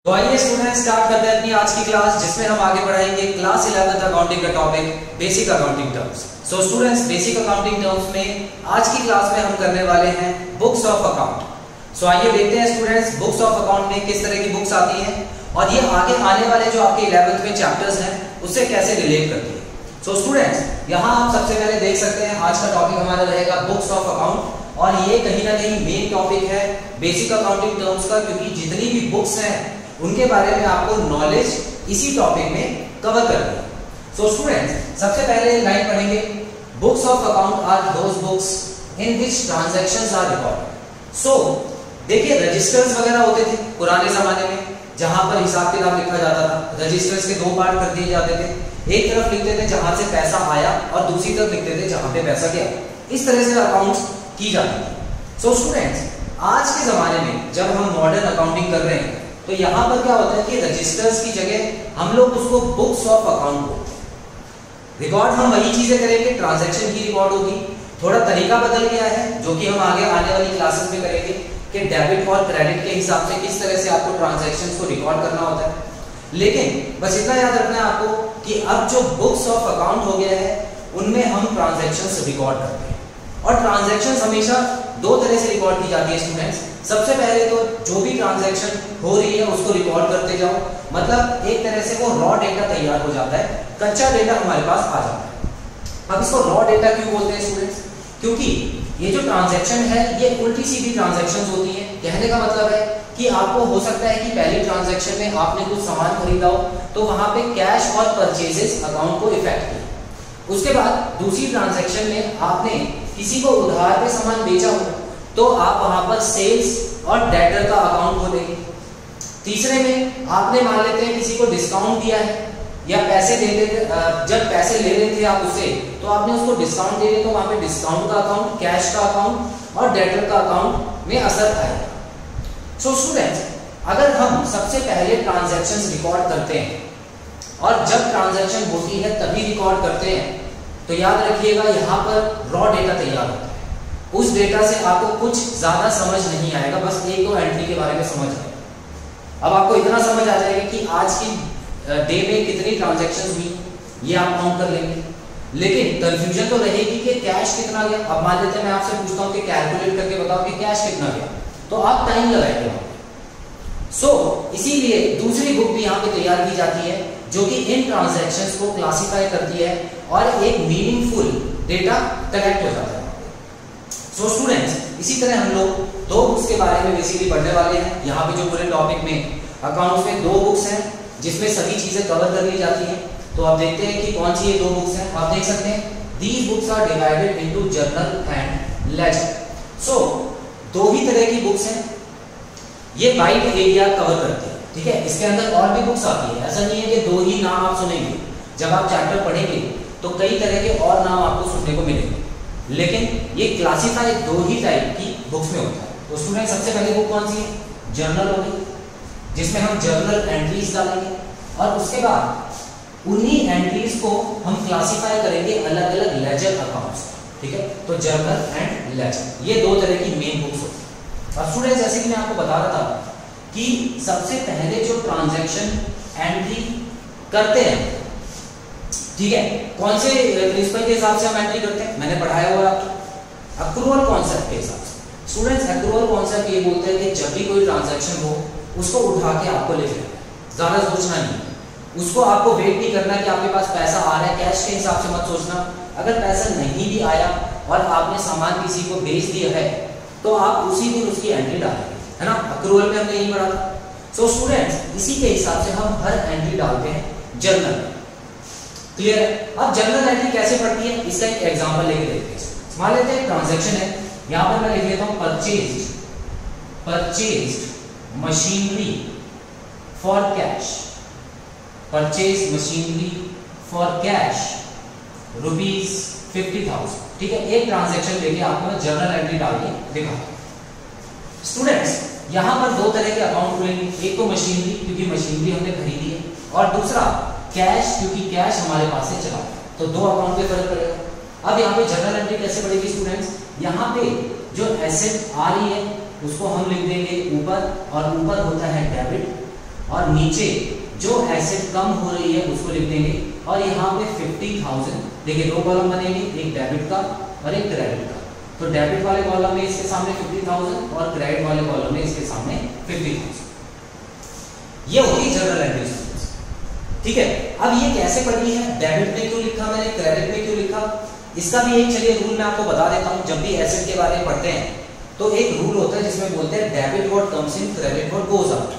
तो आइए student start करते हैं अपनी आज की क्लास, जिसमें हम आगे बढ़ाएंगे क्लास 11th अकाउंटिंग का topic basic accounting terms. So students, basic accounting terms में आज की क्लास में हम करने वाले हैं बुक्स ऑफ अकाउंट। सो आइए देखते हैं स्टूडेंट्स, बुक्स ऑफ अकाउंट में किस तरह की बुक्स आती हैं और ये आगे आने वाले जो आपके 11th में चैप्टर्स हैं उससे कैसे रिलेट करती है। सो स्टूडेंट्स, यहाँ आप सबसे पहले देख सकते हैं आज का टॉपिक हमारा रहेगा बुक्स ऑफ अकाउंट, और ये कहीं ना कहीं मेन टॉपिक है बेसिक अकाउंटिंग टर्म्स का, क्योंकि जितनी भी बुक्स हैं उनके बारे में आपको नॉलेज इसी टॉपिक में कवर करनी है। सो स्टूडेंट्स, सबसे पहले लाइन पढ़ेंगे, books of account are those books in which transactions are recorded. So देखिए, रजिस्टर्स वगैरह होते थे पुराने जमाने में, जहां पर हिसाब किताब लिखा जाता था। रजिस्टर्स के दो पार्ट कर दिए जाते थे, एक तरफ लिखते थे जहां से पैसा आया और दूसरी तरफ लिखते थे जहां पे पैसा गया। इस तरह से अकाउंट्स की जाती थी। सो स्टूडेंट्स, आज के जमाने में जब हम मॉडर्न अकाउंटिंग कर रहे हैं तो यहाँ पर क्या होता है कि रजिस्टर्स की जगह हम लोग उसको बुक्स ऑफ अकाउंट बोलते हैं। रिकॉर्ड हम वही चीजें करेंगे, ट्रांजैक्शन की रिकॉर्ड होगी, थोड़ा तरीका बदल गया है जो कि हम आगे आने वाली क्लासेस में करेंगे कि डेबिट और क्रेडिट के हिसाब से किस तरह से आपको ट्रांजैक्शंस को रिकॉर्ड करना होता है। लेकिन बस इतना याद रखना है आपको कि अब जो बुक्स ऑफ अकाउंट हो गया है उनमें हम ट्रांजैक्शंस रिकॉर्ड करते हैं, और ट्रांजैक्शंस हमेशा दो तरह से रिकॉर्ड की जाती है स्टूडेंट्स। सबसे पहले तो जो भी ट्रांजैक्शन हो रही है उसको रिकॉर्ड करते जाओ, मतलब एक तरह से वो रॉ डेटा तैयार हो जाता है, कच्चा डेटा हमारे पास आ जाता है। अब इसको रॉ डेटा क्यों बोलते हैं स्टूडेंट्स? क्योंकि ये जो ट्रांजैक्शन है ये उल्टी सीधी ट्रांजैक्शंस होती है। कहने का मतलब है कि आपको हो सकता है कि पहली ट्रांजैक्शन में आपने कुछ सामान खरीदा हो तो वहां पे कैश और परचेजेस अकाउंट को इफेक्ट किया। उसके बाद दूसरी ट्रांजैक्शन में आपने किसी को उधार पे सामान बेचा हो तो आप वहां पर सेल्स और डेटर का अकाउंट खोलेंगे। तीसरे में आपने मान लेते हैं किसी को डिस्काउंट दिया है या पैसे दे देते, जब पैसे ले रहे थे आप उससे तो आपने उसको डिस्काउंट दे दिया, तो वहां पे डिस्काउंट का अकाउंट, कैश का अकाउंट और डेटर का अकाउंट में असर आएगा। सो स्टूडेंट्स, अगर हम सबसे पहले ट्रांजैक्शंस रिकॉर्ड करते हैं और जब ट्रांजैक्शन होती है तभी रिकॉर्ड करते हैं, तो याद रखिएगा यहाँ पर रॉ डेटा तैयार होता है। उस डेटा से आपको कुछ ज्यादा समझ नहीं आएगा, बस एक दो एंट्री के बारे में समझ आएगा। अब आपको इतना समझ आ जाएगा कि आज की डे में कितनी ट्रांजैक्शंस हुई, ये आप काउंट कर लेंगे। लेकिन कंफ्यूजन तो रहेगी कि कैश कितना गया। अब मान लेते हैं मैं आपसे पूछता हूँ कि कैलकुलेट करके बताओ कि कैश कितना गया, तो आप टाइम लगाएंगे वहां। सो इसीलिए दूसरी बुक भी यहाँ पे तैयार की जाती है जो कि इन ट्रांजैक्शंस को क्लासिफाई करती है और एक मीनिंगफुल डेटा कलेक्ट हो जाता है। सो स्टूडेंट्स, इसी तरह हम लोग दो बुक्स के बारे में बेसिकली पढ़ने वाले हैं। यहाँ पे जो पूरे टॉपिक में अकाउंट्स में दो बुक्स हैं जिसमें सभी चीजें कवर कर ली जाती हैं। तो आप देखते हैं कि कौन सी ये दो बुक्स हैं। आप देख सकते हैं, these books are divided into journal and ledger. So दो ही तरह की बुक्स हैं, ये वाइड एरिया कवर करती है, ठीक है। इसके अंदर और भी बुक्स आती है, ऐसा नहीं है कि दो ही नाम आप सुनेंगे। जब आप चैप्टर पढ़ेंगे तो कई तरह के और नाम आपको सुनने को मिलेंगे, लेकिन ये क्लासिफाई दो ही टाइप की बुक्स में होता है। तो स्टूडेंट, सबसे पहली बुक कौन सी है? जर्नल होगी, जिसमें हम जर्नल एंट्रीज डालेंगे, और उसके बाद उन्हीं एंट्रीज को हम क्लासिफाई करेंगे अलग अलग लेजर अकाउंट्स, ठीक है। तो जर्नल एंड लेजर, ये दो तरह की मेन बुक्स होती है। और स्टूडेंट, जैसे कि मैं आपको बता रहा था कि सबसे पहले जो ट्रांजैक्शन एंट्री करते हैं, ठीक है, कौन से प्रिंसिपल के हिसाब से हम एंट्री करते हैं? मैंने पढ़ाया हुआ आपको अक्रूवल कॉन्सेप्ट के हिसाब से। स्टूडेंट्स, अक्रूवल कॉन्सेप्ट ये बोलते हैं कि जब भी कोई ट्रांजैक्शन हो उसको उठा के आपको लिख लेना है, ज्यादा सोचना नहीं। उसको आपको वेट नहीं करना कि आपके पास पैसा आ रहा है, कैश के हिसाब से मत सोचना। अगर पैसा नहीं भी आया और आपने सामान किसी को बेच दिया है तो आप उसी दिन उसकी एंट्री डालेंगे, है ना। अक्रूवल में हमने यही पढ़ा था। सो स्टूडेंट्स, इसी के हिसाब से हम हर एंट्री डालते हैं जर्नल। क्लियर है? अब जर्नल एंट्री कैसे पढ़ती है इसका एक एग्जांपल लेके देखते हैं। मान लेते हैं ट्रांजैक्शन है, यहां पर मैं लिख लेता हूं purchased machinery for cash, purchase machinery for cash ₹50,000, ठीक है। एक ट्रांजैक्शन लेके आपको मैं जर्नल एंट्री डाल के दिखाता हूं। स्टूडेंट्स, यहां पर दो तरह के अकाउंट खुलेंगे, एक तो मशीनरी क्योंकि मशीनरी हमने खरीदी है, और दूसरा कैश क्योंकि कैश हमारे पास से चला। तो दो अकाउंट पे फर्क पड़ेगा। अब यहाँ पे जर्नल एंट्री कैसे पड़ेगी स्टूडेंट्स? यहाँ पे जो एसेट आ रही है उसको हम लिख देंगे ऊपर, और ऊपर होता है डेबिट और नीचे जो एसेट कम हो रही है उसको लिख देंगे। और यहाँ पे 50,000, देखिए दो कॉलम बनेंगे, एक डेबिट का और एक क्रेडिट का। तो डेबिट वाले कॉलम में इसके सामने 50,000 और क्रेडिट वाले कॉलम में इसके सामने 50,000। ये होगी जनरल एंट्री। ठीक है, अब ये कैसे पढ़नी है, डेबिट में क्यों लिखा मैंने, क्रेडिट में क्यों लिखा, इसका भी एक चलिए रूल मैं आपको बता देता हूं। जब भी एसेट के बारे में पढ़ते हैं तो एक रूल होता है जिसमें बोलते हैं debit what comes in, credit what goes out.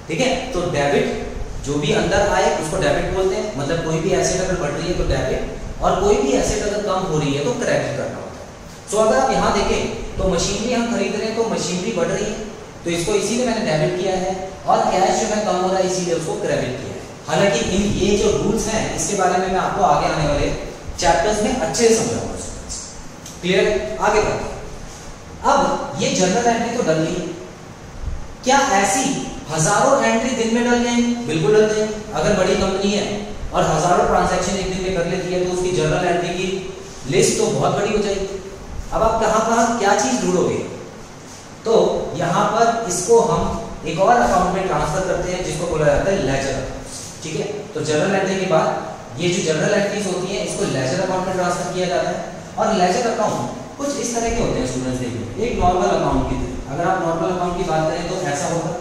ठीक है, तो डेबिट जो भी अंदर आए उसको डेबिट बोलते हैं, मतलब कोई भी एसेट अगर बढ़ रही है तो डेबिट, और कोई भी एसेट अगर कम हो रही है तो क्रेडिट करना होता है। सो अगर आप यहाँ देखें तो मशीनरी हम खरीद रहे हैं तो मशीनरी बढ़ रही है तो इसको इसीलिए मैंने डेबिट किया है, और कैश जो है कम हो रहा है इसीलिए उसको क्रेडिट किया है। हालांकि इन ये जो रूल्स हैं इसके बारे में मैं आपको आगे आने वाले चैप्टर्स में अच्छे से समझाऊंगा। क्लियर, आगे बढ़ते हैं। अब ये जनरल एंट्री तो डल गई, क्या ऐसी हजारों एंट्री दिन में डल जाएंगी? बिल्कुल डल जाएंगी। अगर बड़ी कंपनी है और हजारों ट्रांजैक्शन एक दिन में कर लेती है तो उसकी जनरल एंट्री की लिस्ट तो बहुत बड़ी हो जाएगी। अब आप कहां क्या चीज ढूंढोगे, तो यहां पर इसको हम एक और अकाउंट में ट्रांसफर करते हैं जिसको बोला जाता है लेजर अकाउंट। ठीक है, तो जनरल एंट्री के बाद ये जो जनरल एंट्रीज होती है इसको लेजर अकाउंट में ट्रांसफर किया जाता है। और लेजर अकाउंट कुछ इस तरह के होते हैं स्टूडेंट्स, देखिए एक नॉर्मल अकाउंट की तरह। अगर आप नॉर्मल अकाउंट की बात करें तो ऐसा होगा,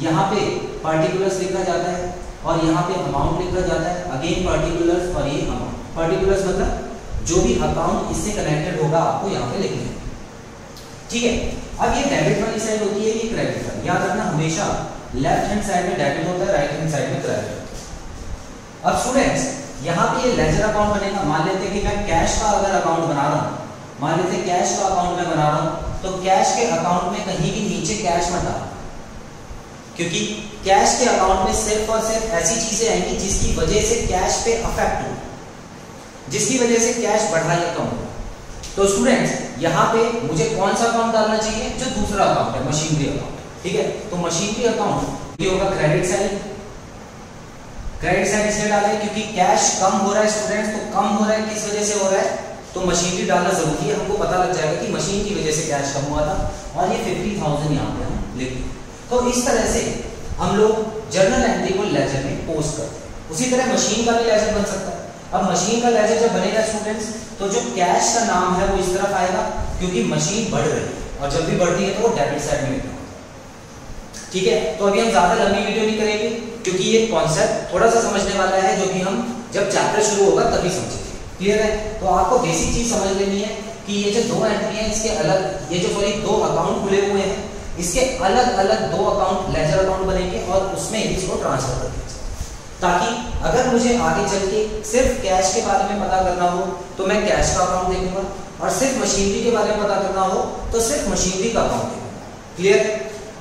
यहाँ पे पार्टिकुलर्स लिखा जाता है और यहाँ पे अमाउंट लिखा जाता है, अगेन पार्टिकुलर्स और ये अमाउंट। पार्टिकुलर्स मतलब जो भी अकाउंट इससे कनेक्टेड होगा आपको यहाँ पे लिखना है। ठीक है, अब ये डेबिट वाली साइड होती है, ये क्रेडिट वाली। याद रखना हमेशा लेफ्ट हैंड साइड में डेबिट होता है, राइट हैंड साइड में क्रेडिट होता है। अब स्टूडेंट्स यहाँ पे ये लेजर अकाउंट बनेगा। मान लेते हैं कि मैं कैश का अगर अकाउंट बना रहा हूँ, मान लेते हैं कैश का अकाउंट में बना रहा हूँ, तो कैश के अकाउंट में कहीं भी नीचे कैश मत डालो, क्योंकि कैश के अकाउंट में सिर्फ और सिर्फ ऐसी चीजें आएंगी जिसकी वजह से कैश पे अफेक्ट हो, जिसकी वजह से कैश बढ़ा या कम हो। तो स्टूडेंट्स यहाँ पे मुझे कौन सा अकाउंट डालना चाहिए, जो दूसरा अकाउंट है, मशीनरी अकाउंट। ठीक है, तो मशीनरी अकाउंट ये होगा क्रेडिट साइड। क्रेडिट साइड इसलिए डालें क्योंकि कैश कम हो रहा है स्टूडेंट्स, तो कम हो रहा है किस वजह से हो रहा है, तो मशीनरी डालना जरूरी है। हमको पता लग जाएगा कि मशीन की वजह से कैश कम हुआ था, और ये 50,000 यहाँ पे हम लिख दें। तो इस तरह से हम लोग जर्नल एंट्री को लेजर में पोस्ट करते हैं। उसी तरह मशीन का भी लेजर बन सकता है। अब मशीन का लेजर जब बनेगा स्टूडेंट्स, तो जो कैश का नाम है वो इस तरफ आएगा क्योंकि मशीन बढ़ रही है, और जब भी बढ़ती है तो वो डेबिट साइड में लिखना होता है। ठीक है, तो अभी हम ज्यादा लंबी वीडियो नहीं करेंगे क्योंकि ये कॉन्सेप्ट थोड़ा सा समझने वाला है, जो कि हम जब चैप्टर शुरू होगा तभी समझेंगे। क्लियर है, तो आपको बेसिक चीज समझ लेनी है कि ये जो दो एंट्री है इसके अलग, ये जो सॉरी दो अकाउंट खुले हुए हैं इसके अलग अलग दो अकाउंट लेजर अकाउंट बनेंगे और उसमें इसको ट्रांसफर कर दिया जाए, ताकि अगर मुझे आगे चल के सिर्फ कैश के बारे में पता करना हो तो मैं कैश का अकाउंट देखूंगा, और सिर्फ मशीनरी के बारे में पता करना हो तो सिर्फ मशीनरी का अकाउंट देखूंगा। क्लियर,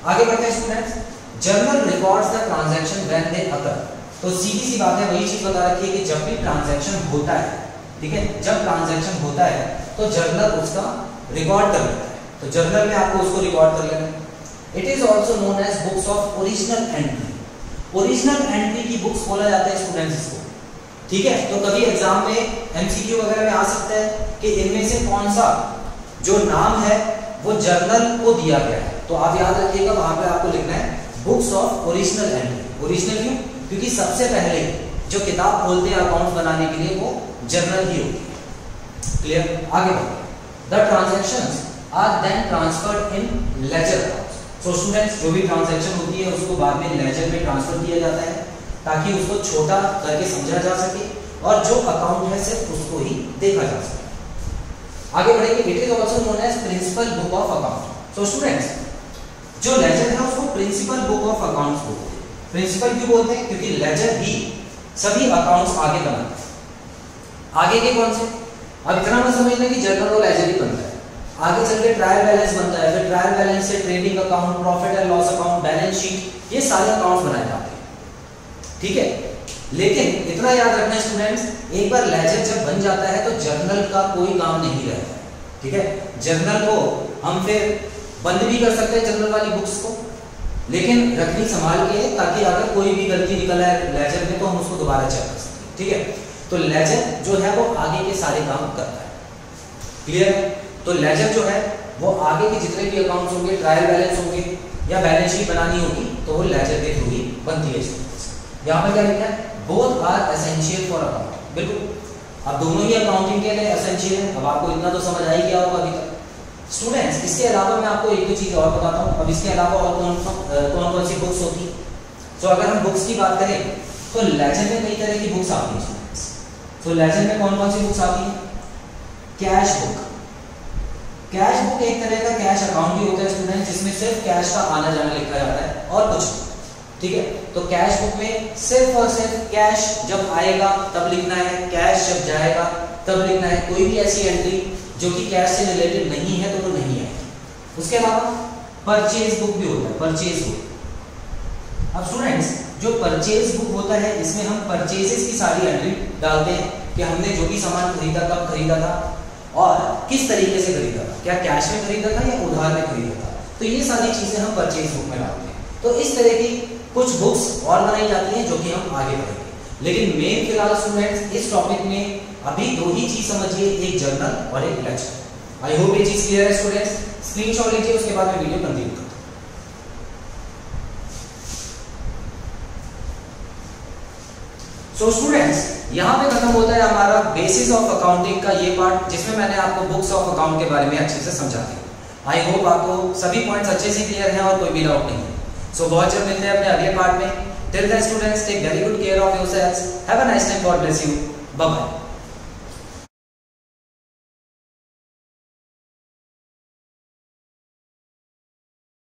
आगे बढ़ते हैं students. Journal records the transaction when they occur. तो सीधी सी बात है, वही चीज बता रखी है कि जब भी ट्रांजैक्शन होता है, ठीक है, जब ट्रांजैक्शन होता है तो जर्नल उसका रिकॉर्ड कर लेता है। तो जर्नल में आपको उसको रिकॉर्ड कर लेना है। It is also known as books of original entry. Original entry की बुक्स बोला जाता है स्टूडेंट्स इसको। ठीक है, तो कभी एग्जाम में एमसीक्यू वगैरह में आ सकता है कि इनमें से कौन सा जो नाम है वो जर्नल को दिया गया है, तो आप याद रखिएगा वहां पे आपको लिखना है books of original entry. Original क्यों, क्योंकि सबसे पहले जो किताब खोलते हैं अकाउंट बनाने के लिए वो जर्नल ही होती है। क्लियर, आगे बढ़ते हैं। The transactions are then transferred in ledger accounts. तो स्टूडेंट्स जो भी ट्रांजैक्शन होती है उसको बाद में लेजर में ट्रांसफर किया जाता है ताकि उसको छोटा करके समझा जा सके और जो अकाउंट है सिर्फ उसको ही देखा जा सके। आगे बढ़ेंगे। It is also known as principal book of account. तो स्टूडेंट्स जो लेजर है उसको प्रिंसिपल बुक ऑफ अकाउंट्स बोलते हैं। प्रिंसिपल क्यों बोलते हैं, क्योंकि लेजर ही सभी अकाउंट्स आगे बनाते हैं। आगे के कौन से, अब इतना मत समझना कि जर्नल और लेजर ही बनता है, आगे चल के ट्रायल बैलेंस बनता है, फिर ट्रायल बैलेंस से trading account, profit and loss account, balance sheet, ये सारे अकाउंट्स बनाए जाते हैं। ठीक है, लेकिन इतना याद रखना स्टूडेंट्स, एक बार लेजर जब बन जाता है तो जर्नल का कोई काम नहीं रहता है। ठीक है, जर्नल को हम फिर बंद भी कर सकते हैं जर्नल वाली बुक्स को, लेकिन रखनी संभाल के ताकि अगर कोई भी गलती निकल आए लेजर में तो हम उसको दोबारा चेक कर सकते हैं। ठीक है, तो लेजर जो है वो आगे के सारे काम करता है। क्लियर, तो लेजर जो है वो आगे के जितने भी अकाउंट्स होंगे, ट्रायल बैलेंस होंगे या बैलेंस शीट बनानी होगी तो वो लेजर के थ्रू ही बनती है स्टूडेंट्स। यहाँ पे क्या लिखा है, both are essential for accounting. बिल्कुल, अब दोनों ही अकाउंटिंग के लिए एसेंशियल है। अब आपको इतना तो समझ आ ही गया होगा अभी तक स्टूडेंट्स। इसके अलावा मैं आपको एक दो चीज़ और बताता हूँ। अब इसके अलावा और कौन कौन सी बुक्स होती है। तो अगर हम बुक्स की बात करें तो लेजर में कई तरह की बुक्स आती हैं स्टूडेंट्स। तो लेजर में कौन कौन सी बुक्स आती हैं, कैश बुक। कैश बुक एक तरह का कैश अकाउंट भी होता है स्टूडेंट, जिसमें सिर्फ कैश का आना जाना लिखा जाता है और कुछ, ठीक है। तो कैश बुक में सिर्फ और सिर्फ कैश जब आएगा तब लिखना है, कैश जब जाएगा तब लिखना है। कोई भी ऐसी एंट्री जो कि कैश से रिलेटेड नहीं है तो वो नहीं है। उसके अलावा परचेज बुक भी होता है, परचेज बुक। अब स्टूडेंट्स जो परचेज बुक होता है इसमें हम परचेजेस की सारी एंट्री डालते हैं कि हमने जो भी सामान खरीदा, कब खरीदा था और किस तरीके से खरीदा था, क्या कैश में खरीदा था या उधार में खरीदा था। तो ये सारी चीजें हम परचेज बुक में डालते हैं। तो इस तरह की कुछ बुक्स और बनाई जाती हैं जो कि हम आगे पढ़ेंगे। लेकिन मेन फिलहाल स्टूडेंट्स इस टॉपिक में अभी दो ही चीज समझिए, एक जर्नल और एक लेक्चर। आई होप ये चीज क्लियर है स्टूडेंट्स। स्क्रीनशॉट लीजिए, उसके बाद में वीडियो कंटिन्यू करते हैं। सो स्टूडेंट्स यहाँ पे खत्म होता है हमारा बेसिस ऑफ अकाउंटिंग का ये पार्ट, जिसमें मैंने आपको बुक्स ऑफ अकाउंट के बारे में अच्छे से समझा दिया। आई होप आपको सभी पॉइंट्स अच्छे से क्लियर हैं और कोई भी डाउट नहीं है। सो बहुत जल्द मिलते हैं अपने अगले पार्ट में। Till then students take very good care of yourselves. Have a nice time, God bless you, bye bye.